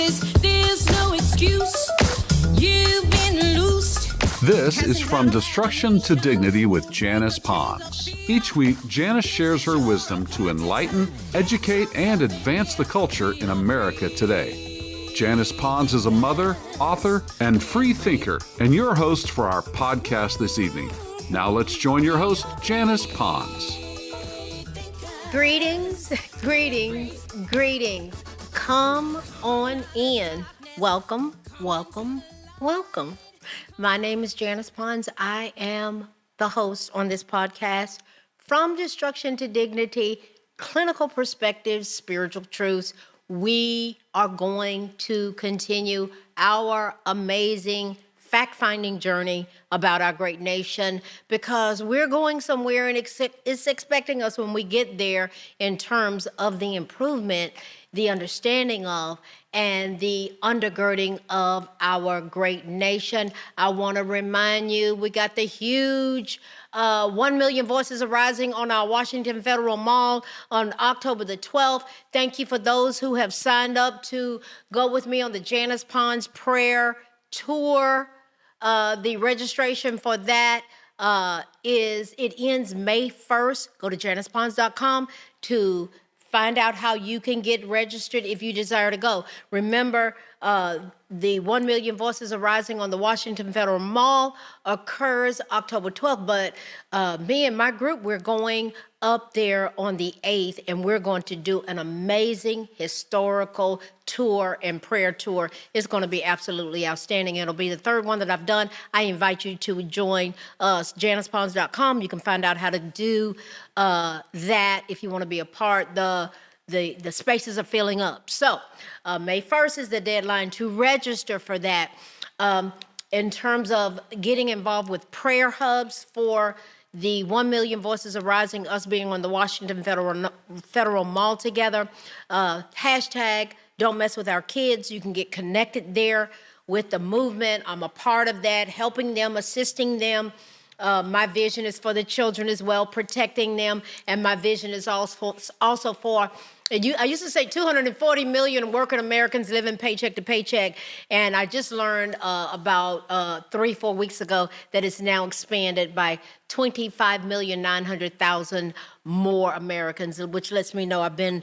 promises, there's no excuse. You've been loosed. This is From Destruction to Dignity with Janice Pons. Each week, Janice shares her wisdom to enlighten, educate, and advance the culture in America today. Janice Pons is a mother, author, and free thinker, and your host for our podcast this evening. Now let's join your host, Janice Pons. Greetings, greetings, greetings. Come on in. Welcome, welcome, welcome. My name is Janice Pons. I am the host on this podcast, From Destruction to Dignity, Clinical Perspectives, Spiritual Truths. We are going to continue our amazing fact-finding journey about our great nation because we're going somewhere and it's expecting us when we get there in terms of the improvement, the understanding of, and the undergirding of our great nation. I want to remind you, we got the huge 1 million voices arising on our Washington Federal Mall on October the 12th. Thank you for those who have signed up to go with me on the Janice Pons Prayer Tour. The registration for that ends May 1st. Go to JanicePons.com to find out how you can get registered if you desire to go. Remember, the 1 million voices arising on the Washington Federal Mall occurs October 12th, but me and my group, we're going up there on the 8th, and we're going to do an amazing historical tour and prayer tour. It's going to be absolutely outstanding. It'll be the third one that I've done. I invite you to join us, JanicePons.com. You can find out how to do that if you want to be a part. The spaces are filling up. So May 1st is the deadline to register for that. In terms of getting involved with prayer hubs for the 1 million voices arising, us being on the Washington Federal Mall together, hashtag don't mess with our kids. You can get connected there with the movement. I'm a part of that, helping them, assisting them. My vision is for the children as well, protecting them. And my vision is also for, I used to say 240 million working Americans living paycheck to paycheck. And I just learned about 3-4 weeks ago that it's now expanded by 25,900,000 more Americans, which lets me know I've been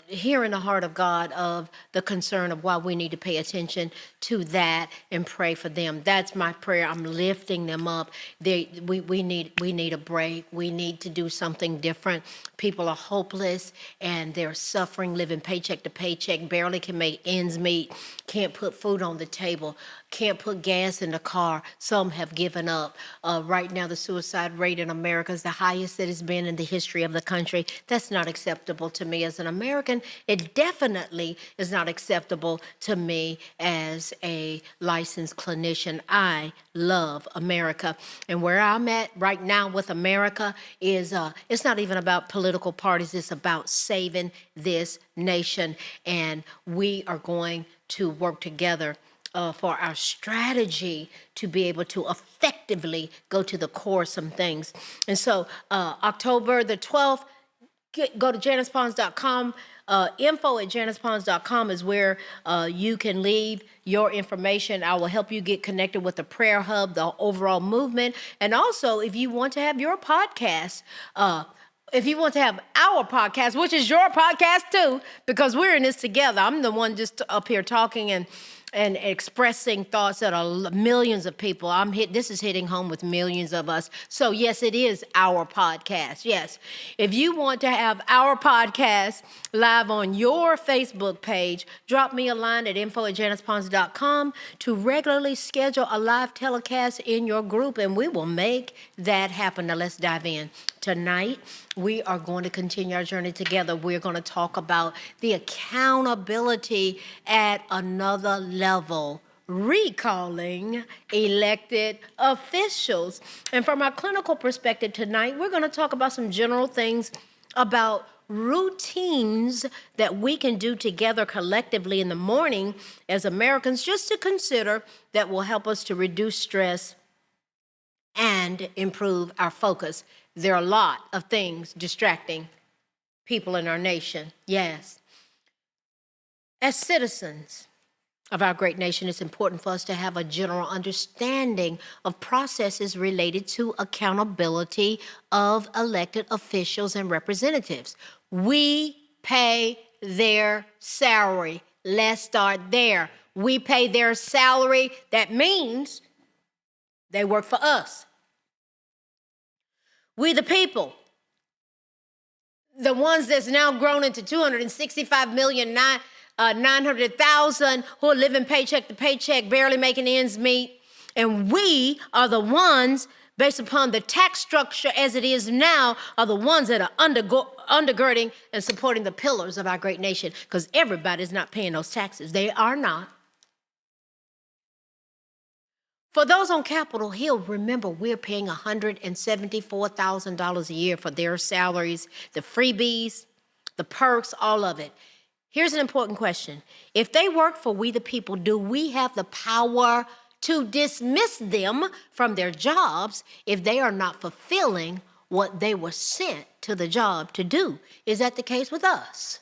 hearing the heart of God of the concern of why we need to pay attention to that and pray for them. That's my prayer. I'm lifting them up. We need a break. We need to do something different. People are hopeless and they're suffering, living paycheck to paycheck, barely can make ends meet, can't put food on the table, can't put gas in the car. Some have given up. Right now, the suicide rate in America is the highest that it's been in the history of the country. That's not acceptable to me as an American. It definitely is not acceptable to me as a licensed clinician. I love America. And where I'm at right now with America is it's not even about political parties. It's about saving this nation. And we are going to work together for our strategy to be able to effectively go to the core of some things. And so October the 12th, go to JanicePons.com. Info@JanicePons.com is where you can leave your information. I will help you get connected with the prayer hub, the overall movement. And also, if you want to have your podcast, if you want to have our podcast, which is your podcast too, because we're in this together. I'm the one just up here talking and expressing thoughts that are millions of people. This is hitting home with millions of us. So yes, it is our podcast. Yes. If you want to have our podcast live on your Facebook page, drop me a line at info@JanicePons.com to regularly schedule a live telecast in your group, and we will make that happen. Now let's dive in. Tonight, we are going to continue our journey together. We're going to talk about the accountability at another level, recalling elected officials. And from our clinical perspective tonight, we're going to talk about some general things about routines that we can do together collectively in the morning as Americans, just to consider, that will help us to reduce stress and improve our focus. There are a lot of things distracting people in our nation. Yes. As citizens, of our great nation, it's important for us to have a general understanding of processes related to accountability of elected officials and representatives. We pay their salary. Let's start there. We pay their salary. That means they work for us. We the people, the ones that's now grown into 265,900,000 who are living paycheck to paycheck, barely making ends meet. And we are the ones, based upon the tax structure as it is now, are the ones that are undergirding and supporting the pillars of our great nation, because everybody's not paying those taxes. They are not. For those on Capitol Hill, remember, we're paying $174,000 a year for their salaries, the freebies, the perks, all of it. Here's an important question. If they work for we the people, do we have the power to dismiss them from their jobs if they are not fulfilling what they were sent to the job to do? Is that the case with us?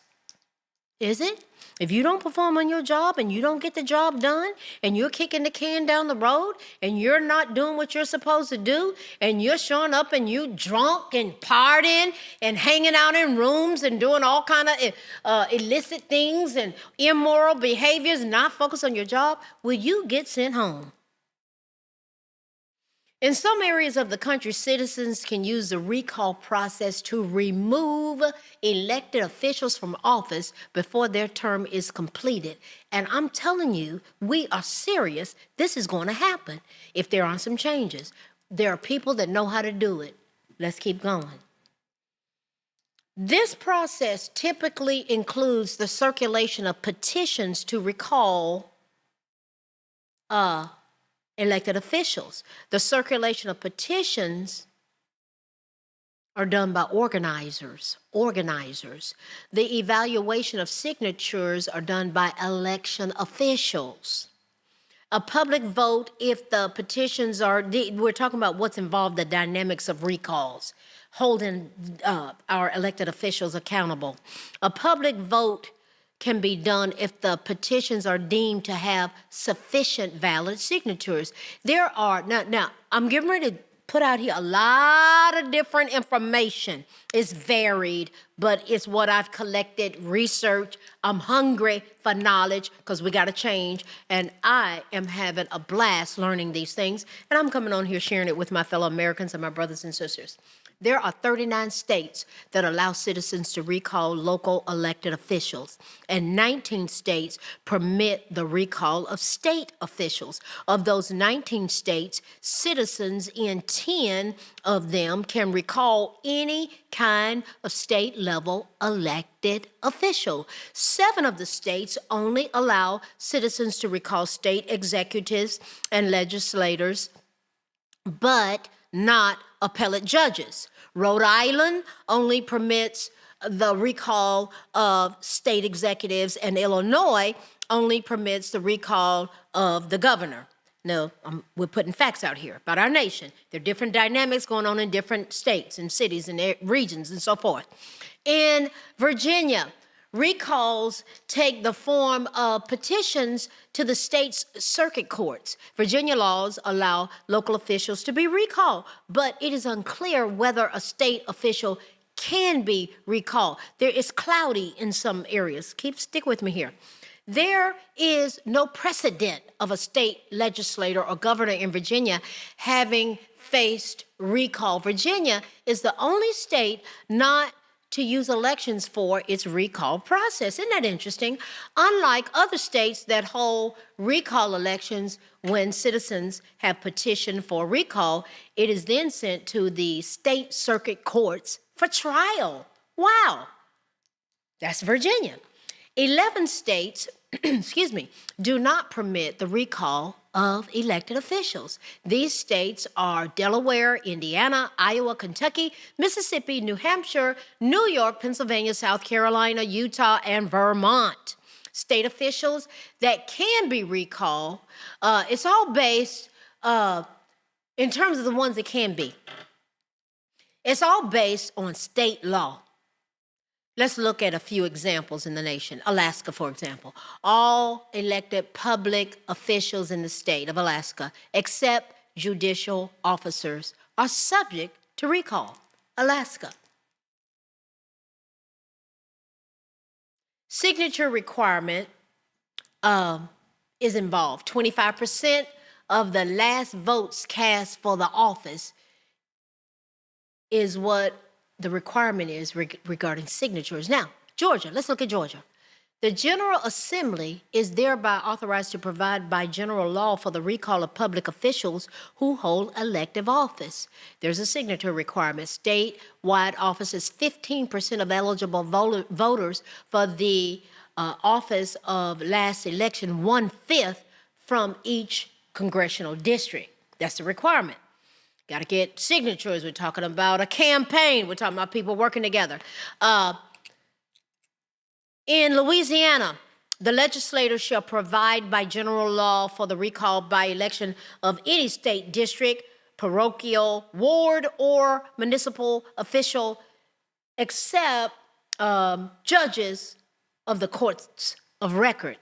Is it? If you don't perform on your job and you don't get the job done and you're kicking the can down the road and you're not doing what you're supposed to do and you're showing up and you drunk and partying and hanging out in rooms and doing all kind of illicit things and immoral behaviors, not focus on your job, will you get sent home? In some areas of the country, citizens can use the recall process to remove elected officials from office before their term is completed. And I'm telling you, we are serious. This is going to happen if there aren't some changes. There are people that know how to do it. Let's keep going. This process typically includes the circulation of petitions to recall elected officials. The circulation of petitions are done by organizers. The evaluation of signatures are done by election officials. A public vote, if the petitions are, we're talking about what's involved, the dynamics of recalls, holding our elected officials accountable. A public vote can be done if the petitions are deemed to have sufficient valid signatures. There are, now I'm getting ready to put out here a lot of different information. It's varied, but it's what I've collected, researched. I'm hungry for knowledge because we got to change. And I am having a blast learning these things. And I'm coming on here sharing it with my fellow Americans and my brothers and sisters. There are 39 states that allow citizens to recall local elected officials, and 19 states permit the recall of state officials. Of those 19 states, citizens in 10 of them can recall any kind of state-level elected official. 7 of the states only allow citizens to recall state executives and legislators, but not appellate judges. Rhode Island only permits the recall of state executives, and Illinois only permits the recall of the governor. Now, we're putting facts out here about our nation. There are different dynamics going on in different states and cities and regions and so forth. In Virginia, recalls take the form of petitions to the state's circuit courts. Virginia laws allow local officials to be recalled, but it is unclear whether a state official can be recalled. There is cloudy in some areas. Stick with me here. There is no precedent of a state legislator or governor in Virginia having faced recall. Virginia is the only state not to use elections for its recall process. Isn't that interesting? Unlike other states that hold recall elections when citizens have petitioned for recall, it is then sent to the state circuit courts for trial. Wow, that's Virginia. 11 states, do not permit the recall of elected officials. These states are Delaware, Indiana, Iowa, Kentucky, Mississippi, New Hampshire, New York, Pennsylvania, South Carolina, Utah, and Vermont. State officials that can be recalled, it's all based, in terms of the ones that can be, it's all based on state law. Let's look at a few examples in the nation. Alaska, for example. All elected public officials in the state of Alaska, except judicial officers, are subject to recall. Alaska. Signature requirement is involved. 25% of the last votes cast for the office is what the requirement is regarding signatures. Now, Georgia, let's look at Georgia. The General Assembly is thereby authorized to provide by general law for the recall of public officials who hold elective office. There's a signature requirement. Statewide offices, 15% of eligible voters for the office of last election, 1/5 from each congressional district. That's the requirement. Got to get signatures. We're talking about a campaign. We're talking about people working together. In Louisiana, the legislature shall provide by general law for the recall by election of any state district, parochial, ward, or municipal official, except judges of the courts of record.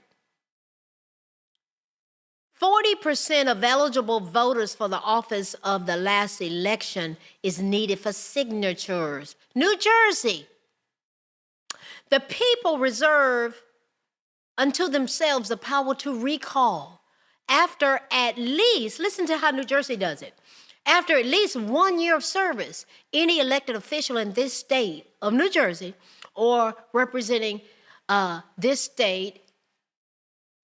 40% of eligible voters for the office of the last election is needed for signatures. New Jersey. The people reserve unto themselves the power to recall after at least, listen to how New Jersey does it, after at least 1 year of service, any elected official in this state of New Jersey or representing this state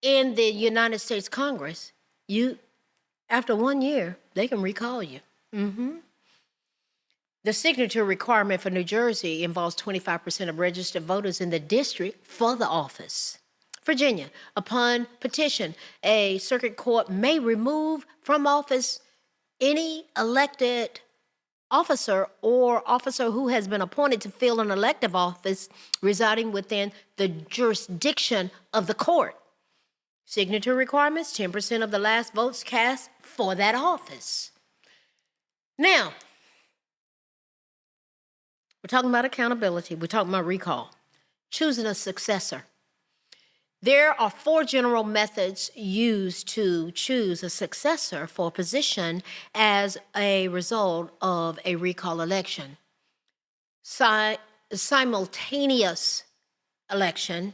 in the United States Congress, after 1 year, they can recall you. The signature requirement for New Jersey involves 25% of registered voters in the district for the office. Virginia, upon petition, a circuit court may remove from office any elected officer or officer who has been appointed to fill an elective office residing within the jurisdiction of the court. Signature requirements, 10% of the last votes cast for that office. Now, we're talking about accountability. We're talking about recall. Choosing a successor. There are 4 general methods used to choose a successor for a position as a result of a recall election. Simultaneous election.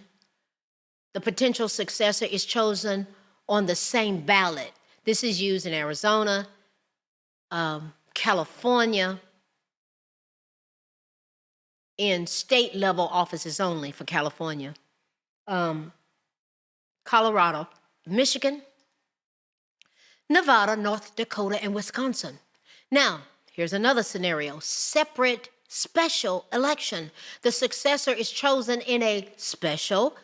The potential successor is chosen on the same ballot. This is used in Arizona, California, in state-level offices only for California, Colorado, Michigan, Nevada, North Dakota, and Wisconsin. Now, here's another scenario, separate special election. The successor is chosen in a special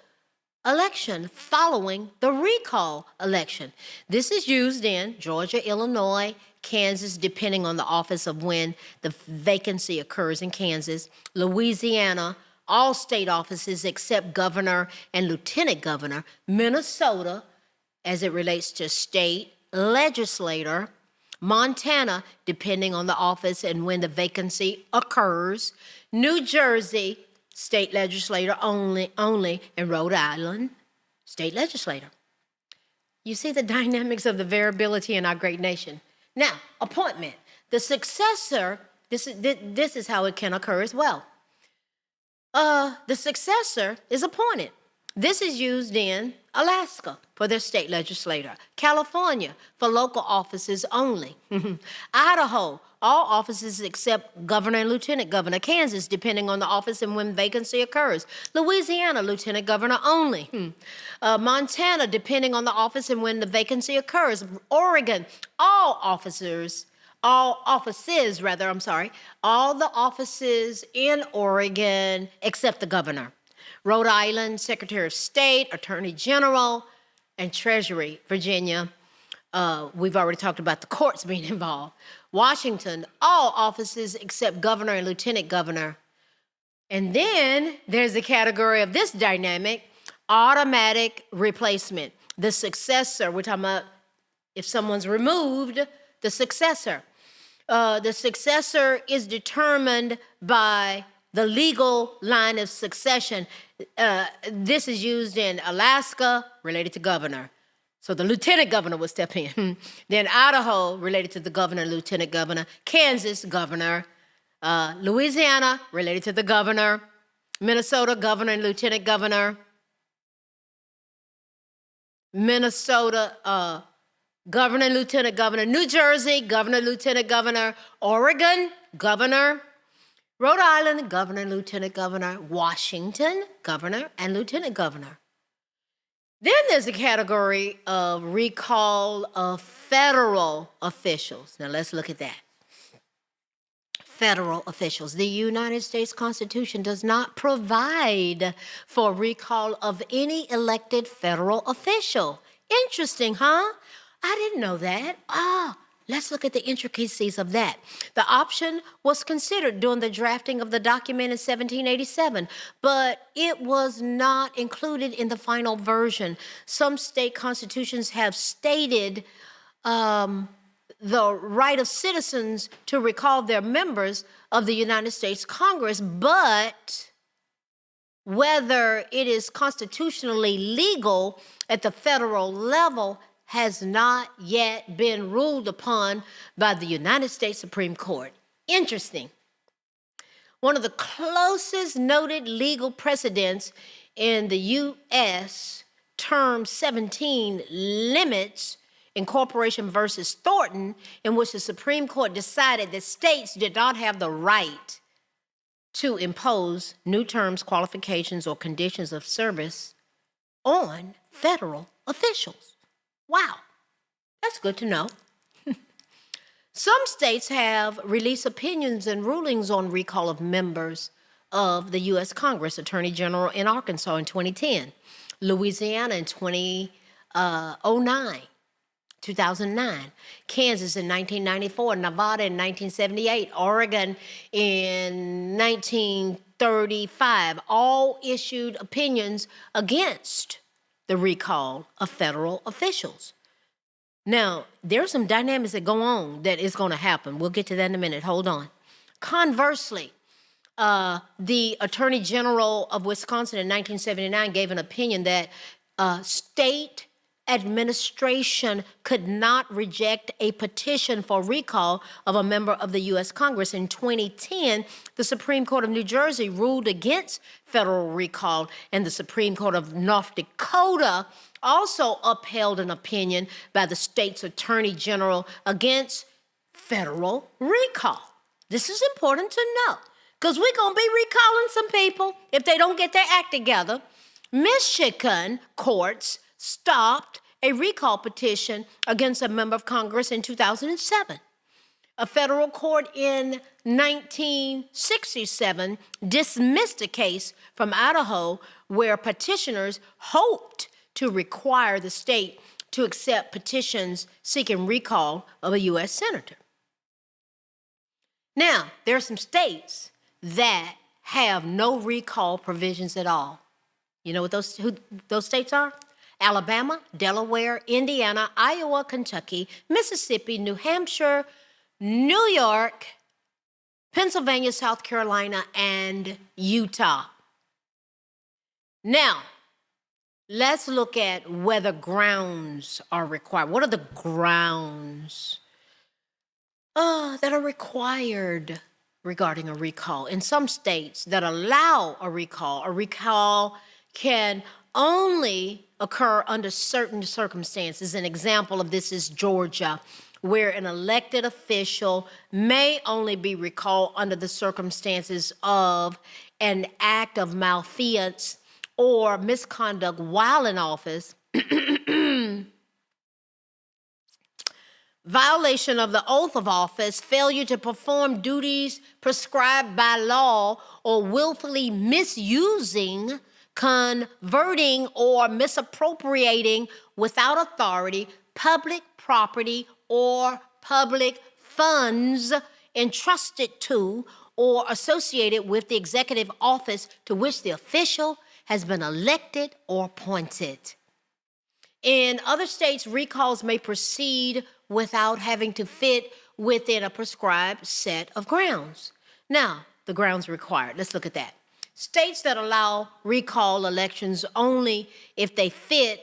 election following the recall election. This is used in Georgia, Illinois, Kansas, depending on the office of when the vacancy occurs in Kansas, Louisiana, all state offices except governor and lieutenant governor, Minnesota, as it relates to state legislator, Montana, depending on the office and when the vacancy occurs, New Jersey, state legislator only, and Rhode Island, state legislator. You see the dynamics of the variability in our great nation. Now, appointment. The successor, this is how it can occur as well. The successor is appointed. This is used in Alaska for their state legislator, California for local offices only, Idaho, all offices except governor and lieutenant governor, Kansas, depending on the office and when vacancy occurs, Louisiana, lieutenant governor only, Montana, depending on the office and when the vacancy occurs, Oregon, all the offices in Oregon except the governor. Rhode Island, Secretary of State, Attorney General, and Treasury. Virginia, we've already talked about the courts being involved. Washington, all offices except governor and lieutenant governor. And then there's the category of this dynamic, automatic replacement. The successor, we're talking about if someone's removed, the successor. The successor is determined by the legal line of succession. This is used in Alaska, related to governor. So the lieutenant governor would step in. Then Idaho, related to the governor, lieutenant governor. Kansas, governor. Louisiana, related to the governor. Minnesota, governor and lieutenant governor. Minnesota, governor and lieutenant governor. New Jersey, governor, lieutenant governor. Oregon, governor. Rhode Island, governor and lieutenant governor. Washington, governor and lieutenant governor. Then there's a category of recall of federal officials. Now let's look at that. Federal officials. The United States Constitution does not provide for recall of any elected federal official. Interesting, huh? I didn't know that. Let's look at the intricacies of that. The option was considered during the drafting of the document in 1787, but it was not included in the final version. Some state constitutions have stated the right of citizens to recall their members of the United States Congress, but whether it is constitutionally legal at the federal level has not yet been ruled upon by the United States Supreme Court. Interesting. One of the closest noted legal precedents in the U.S., Term 17, limits Incorporation versus Thornton, in which the Supreme Court decided that states did not have the right to impose new terms, qualifications, or conditions of service on federal officials. Wow, that's good to know. Some states have released opinions and rulings on recall of members of the U.S. Congress. Attorney General in Arkansas in 2010, Louisiana in 2009, Kansas in 1994, Nevada in 1978, Oregon in 1935, all issued opinions against the recall of federal officials. Now, there's some dynamics that go on that is going to happen. We'll get to that in a minute. Hold on. Conversely, the Attorney General of Wisconsin in 1979 gave an opinion that state administration could not reject a petition for recall of a member of the U.S. Congress. In 2010, the Supreme Court of New Jersey ruled against federal recall, and the Supreme Court of North Dakota also upheld an opinion by the state's attorney general against federal recall. This is important to know, because we're going to be recalling some people if they don't get their act together. Michigan courts stopped a recall petition against a member of Congress in 2007. A federal court in 1967 dismissed a case from Idaho where petitioners hoped to require the state to accept petitions seeking recall of a U.S. senator. Now, there are some states that have no recall provisions at all. You know what who those states are? Alabama, Delaware, Indiana, Iowa, Kentucky, Mississippi, New Hampshire, New York, Pennsylvania, South Carolina, and Utah. Now, let's look at whether grounds are required. What are the grounds that are required regarding a recall? In some states that allow a recall can only occur under certain circumstances. An example of this is Georgia, where an elected official may only be recalled under the circumstances of an act of malfeasance or misconduct while in office, violation of the oath of office, failure to perform duties prescribed by law, or willfully misusing, converting, or misappropriating without authority public property or public funds entrusted to or associated with the executive office to which the official has been elected or appointed. In other states, recalls may proceed without having to fit within a prescribed set of grounds. Now, the grounds required. Let's look at that. States that allow recall elections only if they fit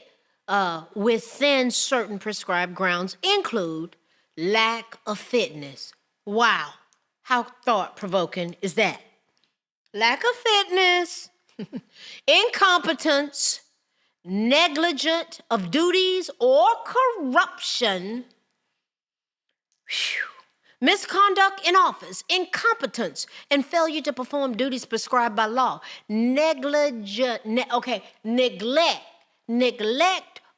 within certain prescribed grounds include lack of fitness. Wow, how thought-provoking is that? Lack of fitness, incompetence, negligence of duties or corruption, misconduct in office, incompetence, and failure to perform duties prescribed by law. Neglect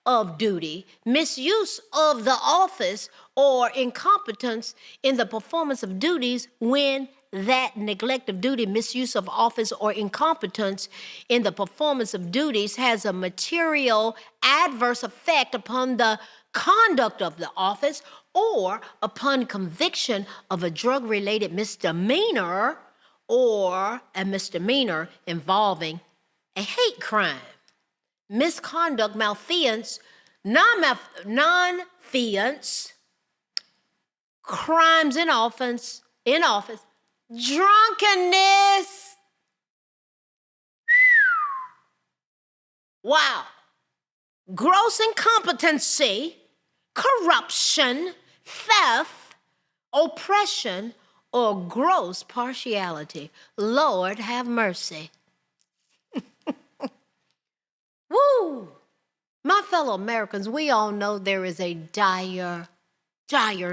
of duty, misuse of the office, or incompetence in the performance of duties when that neglect of duty, misuse of office, or incompetence in the performance of duties has a material adverse effect upon the conduct of the office or upon conviction of a drug-related misdemeanor or a misdemeanor involving a hate crime. Misconduct, malfeasance, non-feasance, crimes in office, drunkenness. Wow. Gross incompetency, corruption, theft, oppression, or gross partiality. Lord, have mercy. Woo! My fellow Americans, we all know there is a dire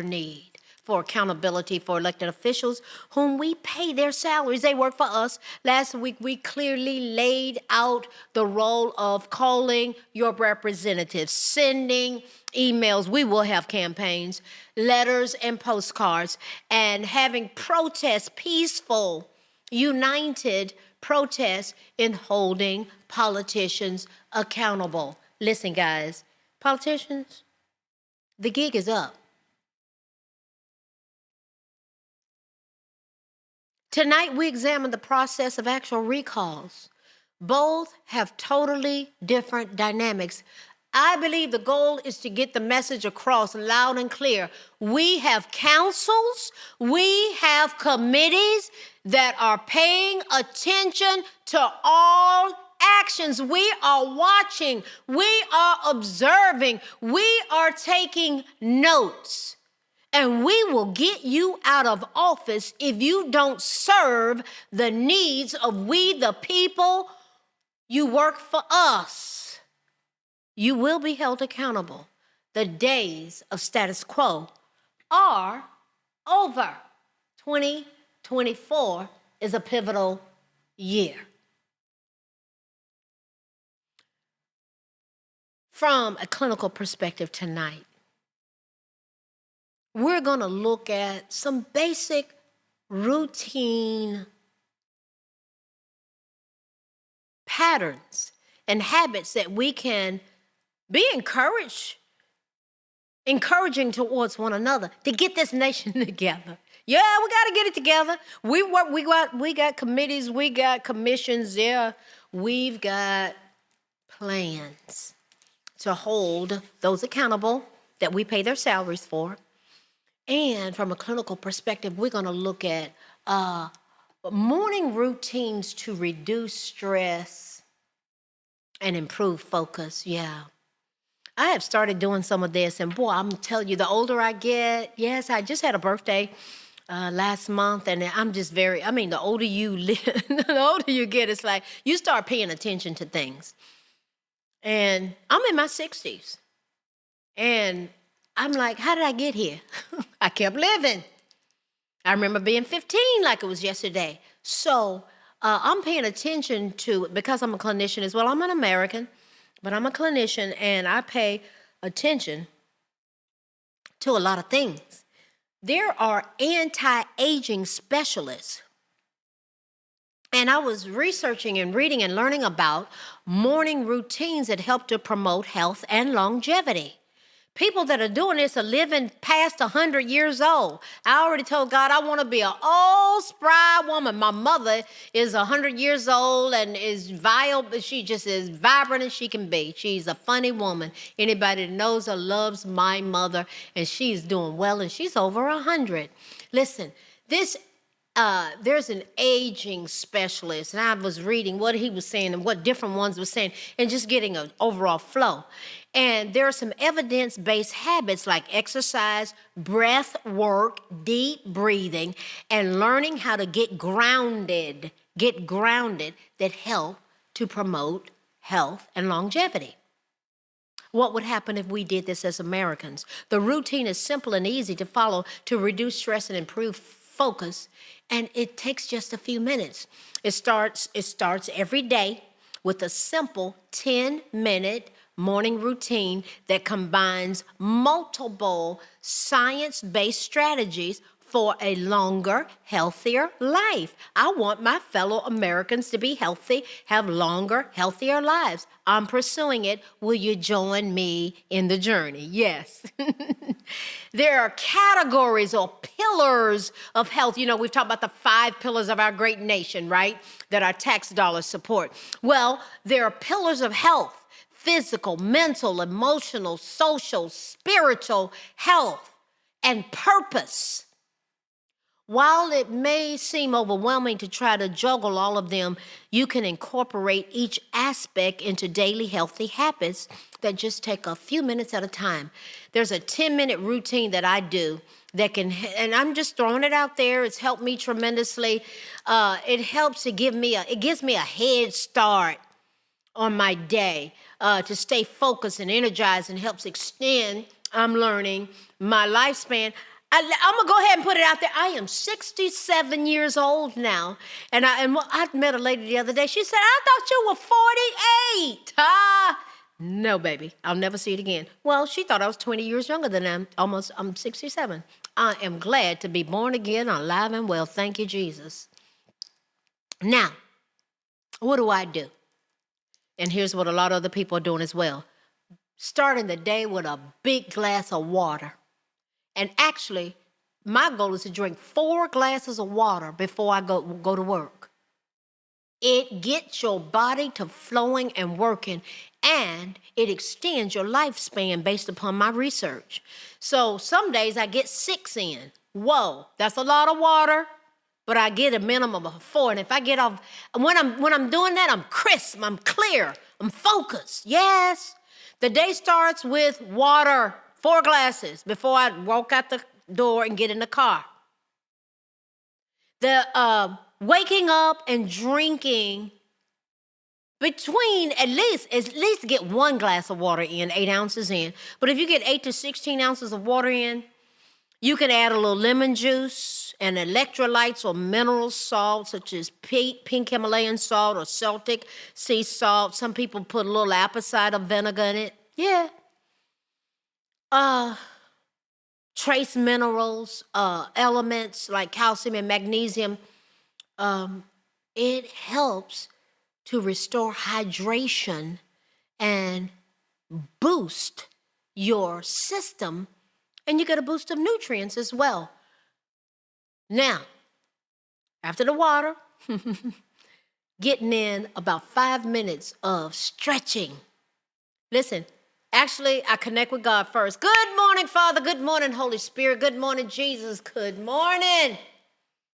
need for accountability for elected officials whom we pay their salaries. They work for us. Last week, we clearly laid out the role of calling your representatives, sending emails. We will have campaigns, letters, and postcards, and having protests, peaceful, united protests in holding politicians accountable. Listen, guys, politicians, the gig is up. Tonight, we examine the process of actual recalls. Both have totally different dynamics. I believe the goal is to get the message across loud and clear. We have councils, we have committees that are paying attention to all actions. We are watching, we are observing, we are taking notes. And we will get you out of office if you don't serve the needs of we, the people. You work for us. You will be held accountable. The days of status quo are over. 2024 is a pivotal year. From a clinical perspective tonight, we're going to look at some basic routine patterns and habits that we can be encouraging towards one another to get this nation together. Yeah, we got to get it together. We got committees, we got commissions, yeah, we've got plans to hold those accountable that we pay their salaries for. And from a clinical perspective, we're going to look at morning routines to reduce stress and improve focus. Yeah. I have started doing some of this, and boy, I'm telling you, the older I get, yes, I just had a birthday last month, and I'm just the older you live, the older you get, it's like you start paying attention to things. And I'm in my 60s, and I'm like, how did I get here? I kept living. I remember being 15 like it was yesterday. So I'm paying attention to, because I'm a clinician as well, I'm an American, but I'm a clinician, and I pay attention to a lot of things. There are anti-aging specialists. And I was researching and reading and learning about morning routines that help to promote health and longevity. People that are doing this are living past 100 years old. I already told God I want to be an old, spry woman. My mother is 100 years old and is viable. She just is vibrant as she can be. She's a funny woman. Anybody that knows her loves my mother, and she's doing well, and she's over 100. Listen, this there's an aging specialist, and I was reading what he was saying and what different ones were saying, and just getting an overall flow. And there are some evidence-based habits like exercise, breath work, deep breathing, and learning how to get grounded that help to promote health and longevity. What would happen if we did this as Americans? The routine is simple and easy to follow to reduce stress and improve focus, and it takes just a few minutes. It starts every day with a simple 10-minute morning routine that combines multiple science-based strategies for a longer, healthier life. I want my fellow Americans to be healthy, have longer, healthier lives. I'm pursuing it. Will you join me in the journey? Yes. There are categories or pillars of health. You know, we've talked about the 5 pillars of our great nation, right? That our tax dollars support. Well, there are pillars of health: physical, mental, emotional, social, spiritual health, and purpose. While it may seem overwhelming to try to juggle all of them, you can incorporate each aspect into daily healthy habits that just take a few minutes at a time. There's a 10-minute routine that I do that can, and I'm just throwing it out there. It's helped me tremendously. It gives me a head start on my day to stay focused and energized, and helps extend, I'm learning, my lifespan. I'm going to go ahead and put it out there. I am 67 years old now. And I met a lady the other day. She said, I thought you were 48. No, baby. I'll never see it again. Well, she thought I was 20 years younger than I'm 67. I am glad to be born again, alive and well. Thank you, Jesus. Now, what do I do? And here's what a lot of other people are doing as well. Starting the day with a big glass of water. And actually, my goal is to drink 4 glasses of water before I go to work. It gets your body to flowing and working, and it extends your lifespan based upon my research. So some days I get 6 in. Whoa, that's a lot of water, but I get a minimum of 4. And if I get off, when I'm doing that, I'm crisp, I'm clear, I'm focused. Yes, the day starts with water. 4 glasses before I walk out the door and get in the car. The waking up and drinking between at least get 1 glass of water in, 8 ounces in. But if you get 8 to 16 ounces of water in, you can add a little lemon juice and electrolytes or mineral salt, such as pink Himalayan salt or Celtic sea salt. Some people put a little apple cider vinegar in it. Yeah. Trace minerals, elements like calcium and magnesium. It helps to restore hydration and boost your system, and you get a boost of nutrients as well. Now, after the water, getting in about 5 minutes of stretching. Listen. Actually, I connect with God first. Good morning, Father. Good morning, Holy Spirit. Good morning, Jesus. Good morning.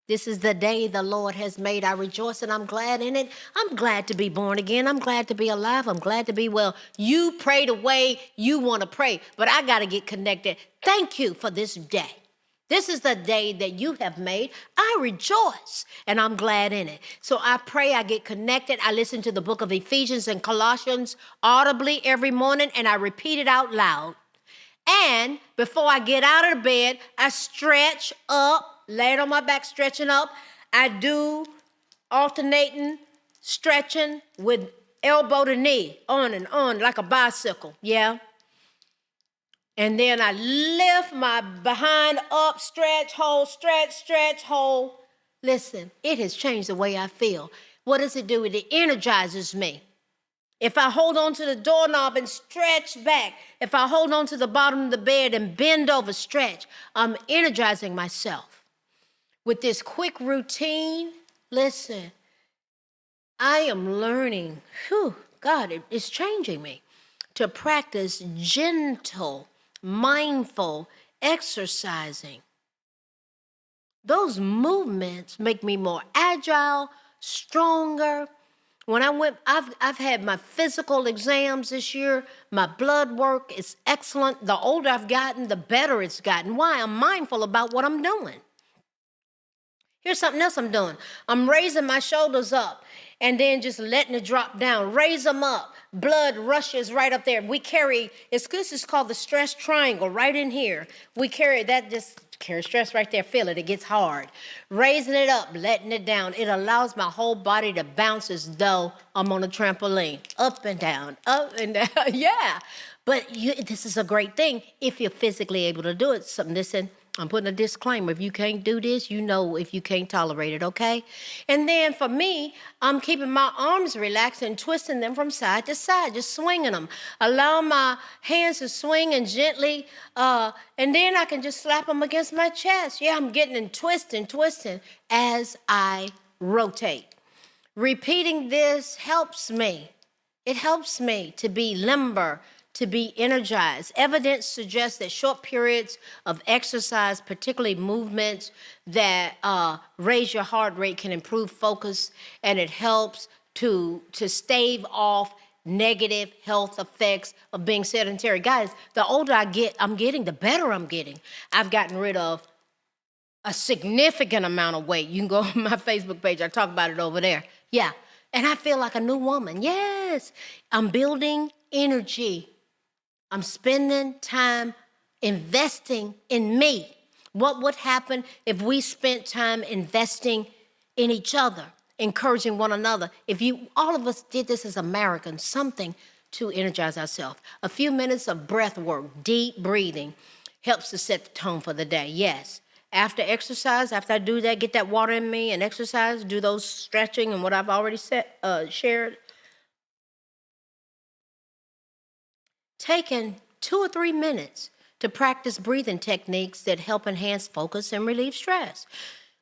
This is the day the Lord has made. I rejoice and I'm glad in it. I'm glad to be born again. I'm glad to be alive. I'm glad to be well. You pray the way you want to pray, but I got to get connected. Thank you for this day. This is the day that you have made. I rejoice, and I'm glad in it. So I pray, I get connected. I listen to the book of Ephesians and Colossians audibly every morning, and I repeat it out loud. And before I get out of the bed, I stretch up, lay it on my back, stretching up. I do alternating stretching with elbow to knee, on and on, like a bicycle, yeah? And then I lift my behind up, stretch, hold. Listen, it has changed the way I feel. What does it do? It energizes me. If I hold on to the doorknob and stretch back, if I hold on to the bottom of the bed and bend over, stretch, I'm energizing myself. With this quick routine, listen, I am learning, God, it's changing me, to practice gentle, mindful exercising. Those movements make me more agile, stronger. When I've had my physical exams this year. My blood work is excellent. The older I've gotten, the better it's gotten. Why? I'm mindful about what I'm doing. Here's something else I'm doing. I'm raising my shoulders up and then just letting it drop down. Raise them up. Blood rushes right up there. We carry, this is called the stress triangle right in here. We carry that, just carry stress right there. Feel it. It gets hard. Raising it up, letting it down. It allows my whole body to bounce as though I'm on a trampoline. Up and down, up and down. Yeah. But this is a great thing if you're physically able to do it. Something, listen. I'm putting a disclaimer. If you can't do this, you know if you can't tolerate it, okay? And then for me, I'm keeping my arms relaxed and twisting them from side to side, just swinging them. Allow my hands to swing and gently, and then I can just slap them against my chest. Yeah, I'm getting and twisting as I rotate. Repeating this helps me. It helps me to be limber, to be energized. Evidence suggests that short periods of exercise, particularly movements that raise your heart rate, can improve focus, and it helps to stave off negative health effects of being sedentary. Guys, the older I'm getting, the better I'm getting. I've gotten rid of a significant amount of weight. You can go on my Facebook page. I talk about it over there. Yeah, and I feel like a new woman. Yes, I'm building energy. I'm spending time investing in me. What would happen if we spent time investing in each other, encouraging one another? If all of us did this as Americans, something to energize ourselves. A few minutes of breath work, deep breathing, helps to set the tone for the day. Yes. After exercise, after I do that, get that water in me and exercise, do those stretching and what I've already shared. Taking 2 or 3 minutes to practice breathing techniques that help enhance focus and relieve stress.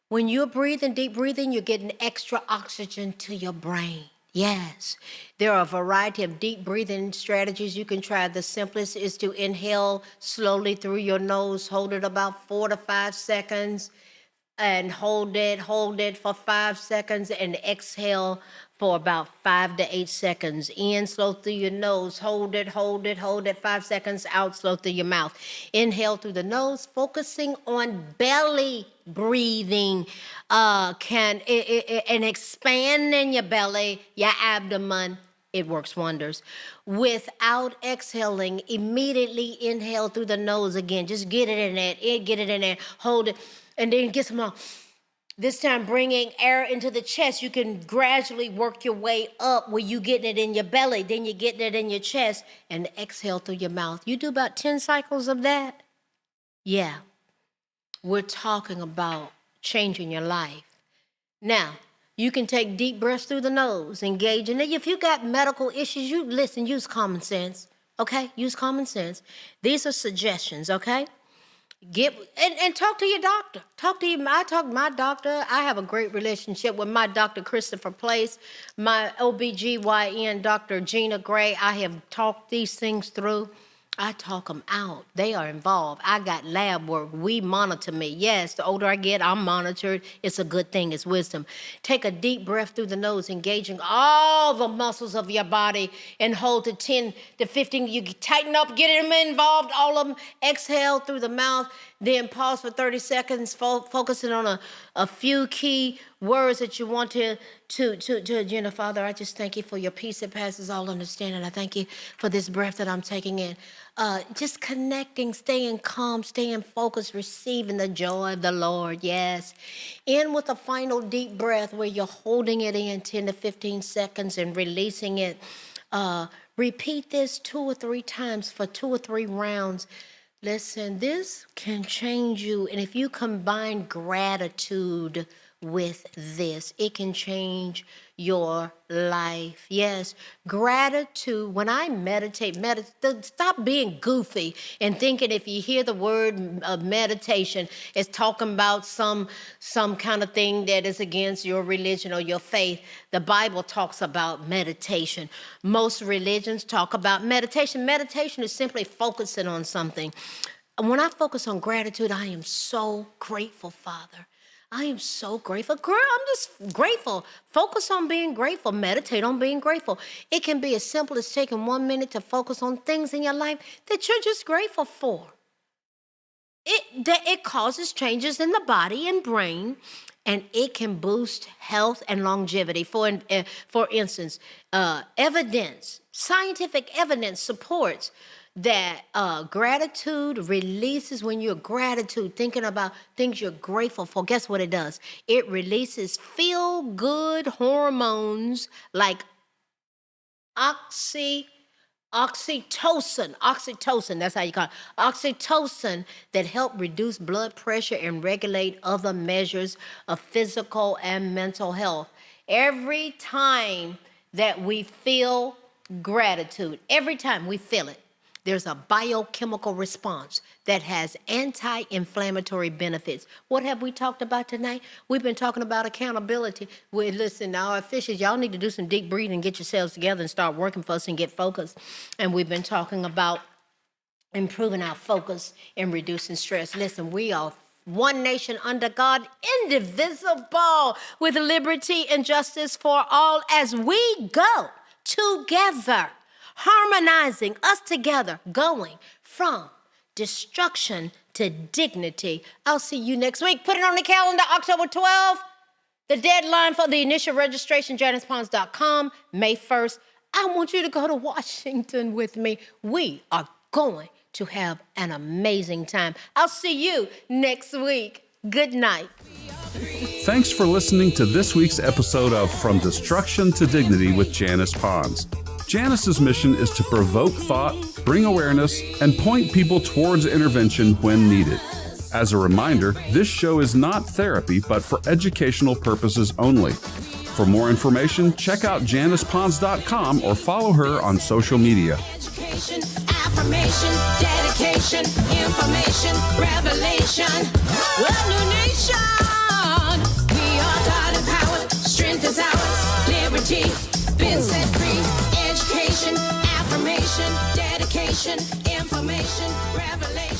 When you're breathing, deep breathing, you're getting extra oxygen to your brain. Yes, there are a variety of deep breathing strategies you can try. The simplest is to inhale slowly through your nose, hold it about 4 to 5 seconds, and hold it for 5 seconds, and exhale for about 5 to 8 seconds. In slow through your nose, hold it, 5 seconds, out slow through your mouth. Inhale through the nose, focusing on belly breathing, and expanding your belly, your abdomen. It works wonders. Without exhaling, immediately inhale through the nose again. Just get it in there, hold it, and then get some more. This time, bringing air into the chest. You can gradually work your way up where you getting it in your belly, then you're getting it in your chest, and exhale through your mouth. You do about 10 cycles of that. Yeah, we're talking about changing your life. Now, you can take deep breaths through the nose, engage in it. If you got medical issues, use common sense, okay? Use common sense. These are suggestions, okay? And talk to your doctor. I talk to my doctor. I have a great relationship with my Dr. Christopher Place, my OBGYN, Dr. Gina Gray. I have talked these things through. I talk them out. They are involved. I got lab work. We monitor me. Yes, the older I get, I'm monitored. It's a good thing. It's wisdom. Take a deep breath through the nose, engaging all the muscles of your body, and hold to 10 to 15. You tighten up, get them involved, all of them. Exhale through the mouth, then pause for 30 seconds, focusing on a few key words that you want to Father, I just thank you for your peace that passes all understanding. I thank you for this breath that I'm taking in. Just connecting, staying calm, staying focused, receiving the joy of the Lord. Yes. In with a final deep breath where you're holding it in 10 to 15 seconds and releasing it. Repeat this 2 or 3 times for 2 or 3 rounds. Listen, this can change you. And if you combine gratitude with this, it can change your life. Yes, gratitude. When I meditate, stop being goofy and thinking if you hear the word meditation, it's talking about some kind of thing that is against your religion or your faith. The Bible talks about meditation. Most religions talk about meditation. Meditation is simply focusing on something. When I focus on gratitude, I am so grateful, Father. I am so grateful. Girl, I'm just grateful. Focus on being grateful. Meditate on being grateful. It can be as simple as taking 1 minute to focus on things in your life that you're just grateful for. It causes changes in the body and brain, and it can boost health and longevity. For instance, scientific evidence supports that gratitude releases, when you're thinking about things you're grateful for, guess what it does? It releases feel-good hormones like oxytocin, that's how you call it, oxytocin, that help reduce blood pressure and regulate other measures of physical and mental health. Every time that we feel gratitude, every time we feel it, there's a biochemical response that has anti-inflammatory benefits. What have we talked about tonight? We've been talking about accountability. Listen, our officials, y'all need to do some deep breathing, get yourselves together and start working for us and get focused. And we've been talking about improving our focus and reducing stress. Listen, we are one nation under God, indivisible, with liberty and justice for all, as we go together, harmonizing us together, going from destruction to dignity. I'll see you next week. Put it on the calendar, October 12th. The deadline for the initial registration, JanicePons.com, May 1st. I want you to go to Washington with me. We are going to have an amazing time. I'll see you next week. Good night. Thanks for listening to this week's episode of From Destruction to Dignity with Janice Pons. Janice's mission is to provoke thought, bring awareness, and point people towards intervention when needed. As a reminder, this show is not therapy, but for educational purposes only. For more information, check out JanicePons.com or follow her on social media. Education, affirmation, dedication, information, revelation. A new nation. We are God empowered. Strength is ours. Liberty, been set free. Education, affirmation, dedication, information, revelation.